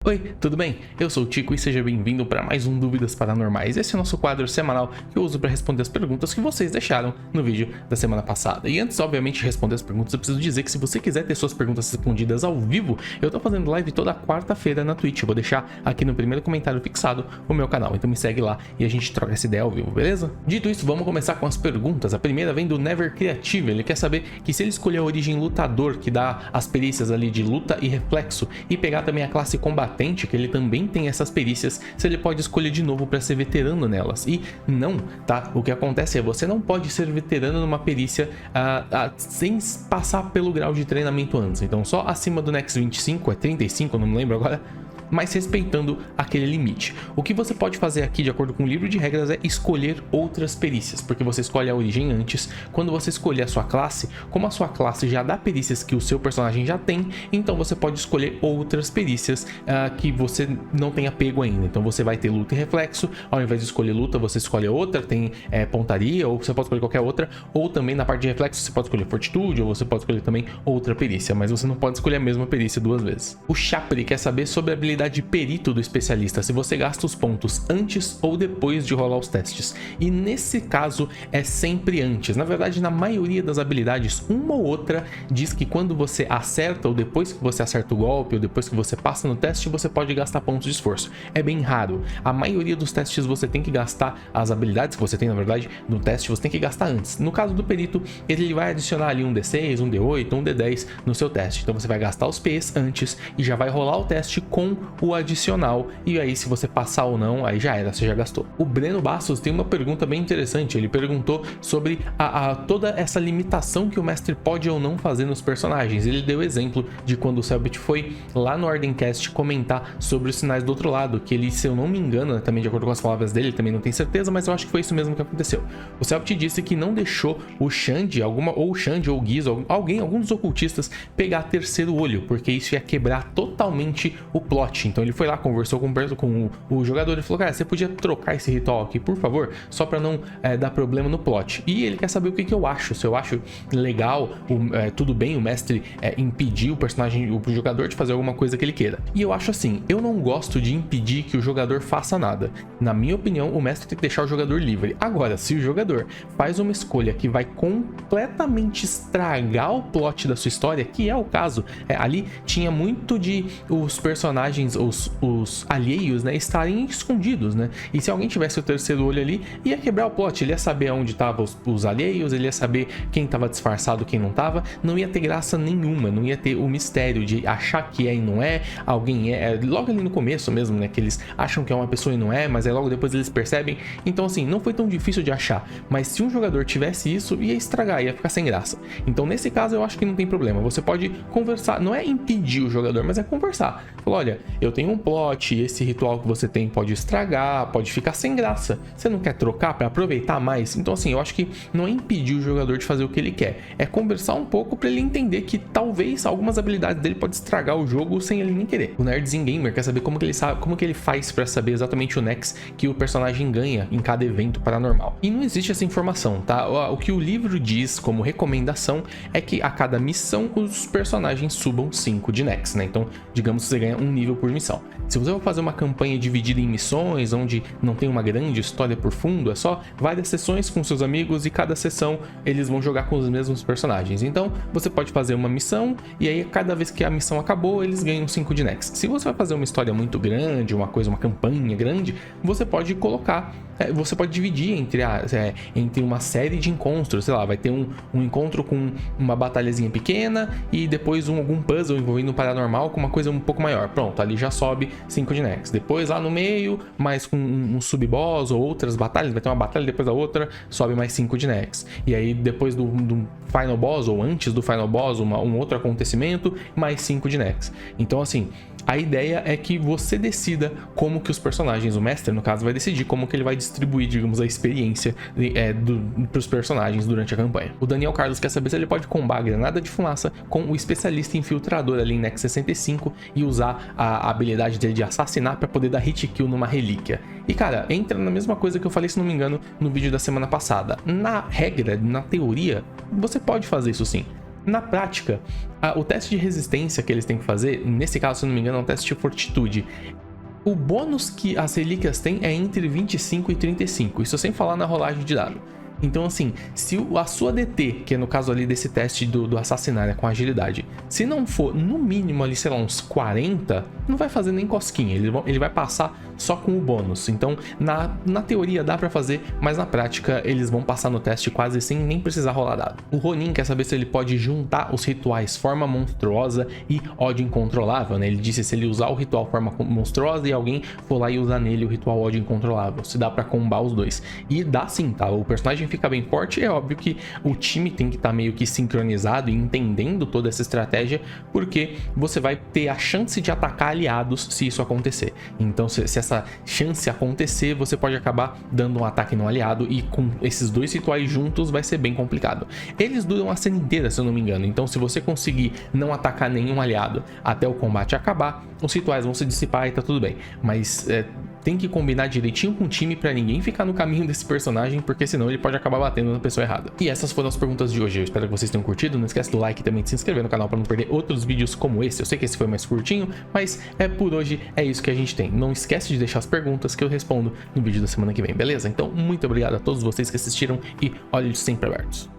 Oi, tudo bem? Eu sou o Tico e seja bem-vindo para mais um Dúvidas Paranormais. Esse é o nosso quadro semanal que eu uso para responder as perguntas que vocês deixaram no vídeo da semana passada. E antes, obviamente, de responder as perguntas, eu preciso dizer que se você quiser ter suas perguntas respondidas ao vivo, eu tô fazendo live toda quarta-feira na Twitch. Eu vou deixar aqui no primeiro comentário fixado o meu canal, então me segue lá e a gente troca essa ideia ao vivo, beleza? Dito isso, vamos começar com as perguntas. A primeira vem do Never Creative. Ele quer saber que se ele escolher a origem lutador, que dá as perícias ali de luta e reflexo, e pegar também a classe combatente, que ele também tem essas perícias, se ele pode escolher de novo para ser veterano nelas. E não, tá? O que acontece é você não pode ser veterano numa perícia sem passar pelo grau de treinamento antes. Então só acima do Nex 25, é 35, não me lembro agora, mas respeitando aquele limite. O que você pode fazer aqui, de acordo com o livro de regras, é escolher outras perícias, porque você escolhe a origem antes. Quando você escolher a sua classe, como a sua classe já dá perícias que o seu personagem já tem, então você pode escolher outras perícias que você não tem apego ainda. Então você vai ter luta e reflexo, ao invés de escolher luta, você escolhe outra, tem pontaria, ou você pode escolher qualquer outra, ou também na parte de reflexo você pode escolher fortitude, ou você pode escolher também outra perícia, mas você não pode escolher a mesma perícia duas vezes. O Chapri quer saber sobre a habilidade de perito do especialista, se você gasta os pontos antes ou depois de rolar os testes. E nesse caso é sempre antes. Na verdade, na maioria das habilidades, uma ou outra diz que quando você acerta, ou depois que você acerta o golpe, ou depois que você passa no teste, você pode gastar pontos de esforço. É bem raro. A maioria dos testes você tem que gastar, as habilidades que você tem, na verdade, no teste, você tem que gastar antes. No caso do perito, ele vai adicionar ali um D6, um D8, um D10 no seu teste. Então você vai gastar os Ps antes e já vai rolar o teste com o adicional, e aí se você passar ou não, aí já era, você já gastou. O Breno Bastos tem uma pergunta bem interessante. Ele perguntou sobre toda essa limitação que o mestre pode ou não fazer nos personagens. Ele deu exemplo de quando o Selbit foi lá no Ordencast comentar sobre os sinais do outro lado, que ele, se eu não me engano, também de acordo com as palavras dele, também não tenho certeza, mas eu acho que foi isso mesmo que aconteceu. O Selbit disse que não deixou o Xande, ou o Giz, ou algum dos ocultistas pegar terceiro olho, porque isso ia quebrar totalmente o plot. Então ele foi lá, conversou com o jogador e falou: cara, você podia trocar esse ritual aqui, por favor, só pra não dar problema no plot. E ele quer saber o que eu acho, se eu acho legal, tudo bem o mestre impedir o personagem, o jogador de fazer alguma coisa que ele queira. E eu acho assim, eu não gosto de impedir que o jogador faça nada. Na minha opinião, o mestre tem que deixar o jogador livre. Agora, se o jogador faz uma escolha que vai completamente estragar o plot da sua história, que é o caso, ali tinha muito de os personagens, os alheios, né, estarem escondidos, né? E se alguém tivesse o terceiro olho ali, ia quebrar o plot. Ele ia saber onde estavam os alheios, ele ia saber quem estava disfarçado, quem não estava. Não ia ter graça nenhuma, não ia ter o mistério de achar que é e não é, alguém logo ali no começo mesmo, né, que eles acham que é uma pessoa e não é, mas aí logo depois eles percebem. Então assim, não foi tão difícil de achar, mas se um jogador tivesse isso, ia estragar, ia ficar sem graça. Então nesse caso eu acho que não tem problema, você pode conversar, não é impedir o jogador, mas é conversar. Falar: olha, eu tenho um plot, esse ritual que você tem pode estragar, pode ficar sem graça, você não quer trocar para aproveitar mais? Então assim, eu acho que não é impedir o jogador de fazer o que ele quer, é conversar um pouco para ele entender que talvez algumas habilidades dele pode estragar o jogo sem ele nem querer. O Nerdzinho Gamer quer saber como que ele faz para saber exatamente o Nex que o personagem ganha em cada evento paranormal. E não existe essa informação, tá? O que o livro diz como recomendação é que a cada missão os personagens subam 5 de Nex, né? Então, digamos que você ganha um nível por missão. Se você for fazer uma campanha dividida em missões, onde não tem uma grande história por fundo, é só várias sessões com seus amigos e cada sessão eles vão jogar com os mesmos personagens. Então você pode fazer uma missão e aí cada vez que a missão acabou, eles ganham 5 de Nex. Se você vai fazer uma história muito grande, uma campanha grande, você pode colocar, você pode dividir entre uma série de encontros, sei lá, vai ter um encontro com uma batalhazinha pequena e depois algum puzzle envolvendo o paranormal com uma coisa um pouco maior. Pronto, ali já sobe 5 de Nex. Depois lá no meio, mais com um sub-boss ou outras batalhas, vai ter uma batalha depois da outra, sobe mais 5 de Nex. E aí depois do Final Boss ou antes do Final Boss, um outro acontecimento, mais 5 de Nex. Então assim, a ideia é que você decida como que os personagens, o mestre no caso, vai decidir como que ele vai distribuir, digamos, a experiência para os personagens durante a campanha. O Daniel Carlos quer saber se ele pode combar a granada de fumaça com o especialista infiltrador ali em Nex 65 e usar a habilidade dele de assassinar para poder dar hit kill numa relíquia. E cara, entra na mesma coisa que eu falei, se não me engano, no vídeo da semana passada. Na regra, na teoria, você pode fazer isso sim. Na prática, o teste de resistência que eles têm que fazer, nesse caso, se não me engano, é um teste de fortitude. O bônus que as relíquias têm é entre 25 e 35, isso sem falar na rolagem de dado. Então, assim, se a sua DT, que é no caso ali desse teste do assassinar, com agilidade, se não for no mínimo ali, sei lá, uns 40, não vai fazer nem cosquinha, ele vai passar só com o bônus. Então, na teoria dá pra fazer, mas na prática eles vão passar no teste quase sem nem precisar rolar dado. O Ronin quer saber se ele pode juntar os rituais Forma Monstruosa e Ódio Incontrolável, né? Ele disse se ele usar o ritual Forma Monstruosa e alguém for lá e usar nele o ritual Ódio Incontrolável, se dá pra combar os dois. E dá sim, tá? O personagem fica bem forte, é óbvio que o time tem que estar meio que sincronizado e entendendo toda essa estratégia, porque você vai ter a chance de atacar aliados se isso acontecer. Então, se essa chance acontecer, você pode acabar dando um ataque no aliado, e com esses dois rituais juntos vai ser bem complicado. Eles duram a cena inteira, se eu não me engano, então se você conseguir não atacar nenhum aliado até o combate acabar, os rituais vão se dissipar e tá tudo bem. Mas tem que combinar direitinho com o time pra ninguém ficar no caminho desse personagem, porque senão ele pode acabar batendo na pessoa errada. E essas foram as perguntas de hoje. Eu espero que vocês tenham curtido. Não esquece do like e também de se inscrever no canal para não perder outros vídeos como esse. Eu sei que esse foi mais curtinho, mas por hoje é isso que a gente tem. Não esquece de deixar as perguntas que eu respondo no vídeo da semana que vem, beleza? Então, muito obrigado a todos vocês que assistiram e olhos sempre abertos.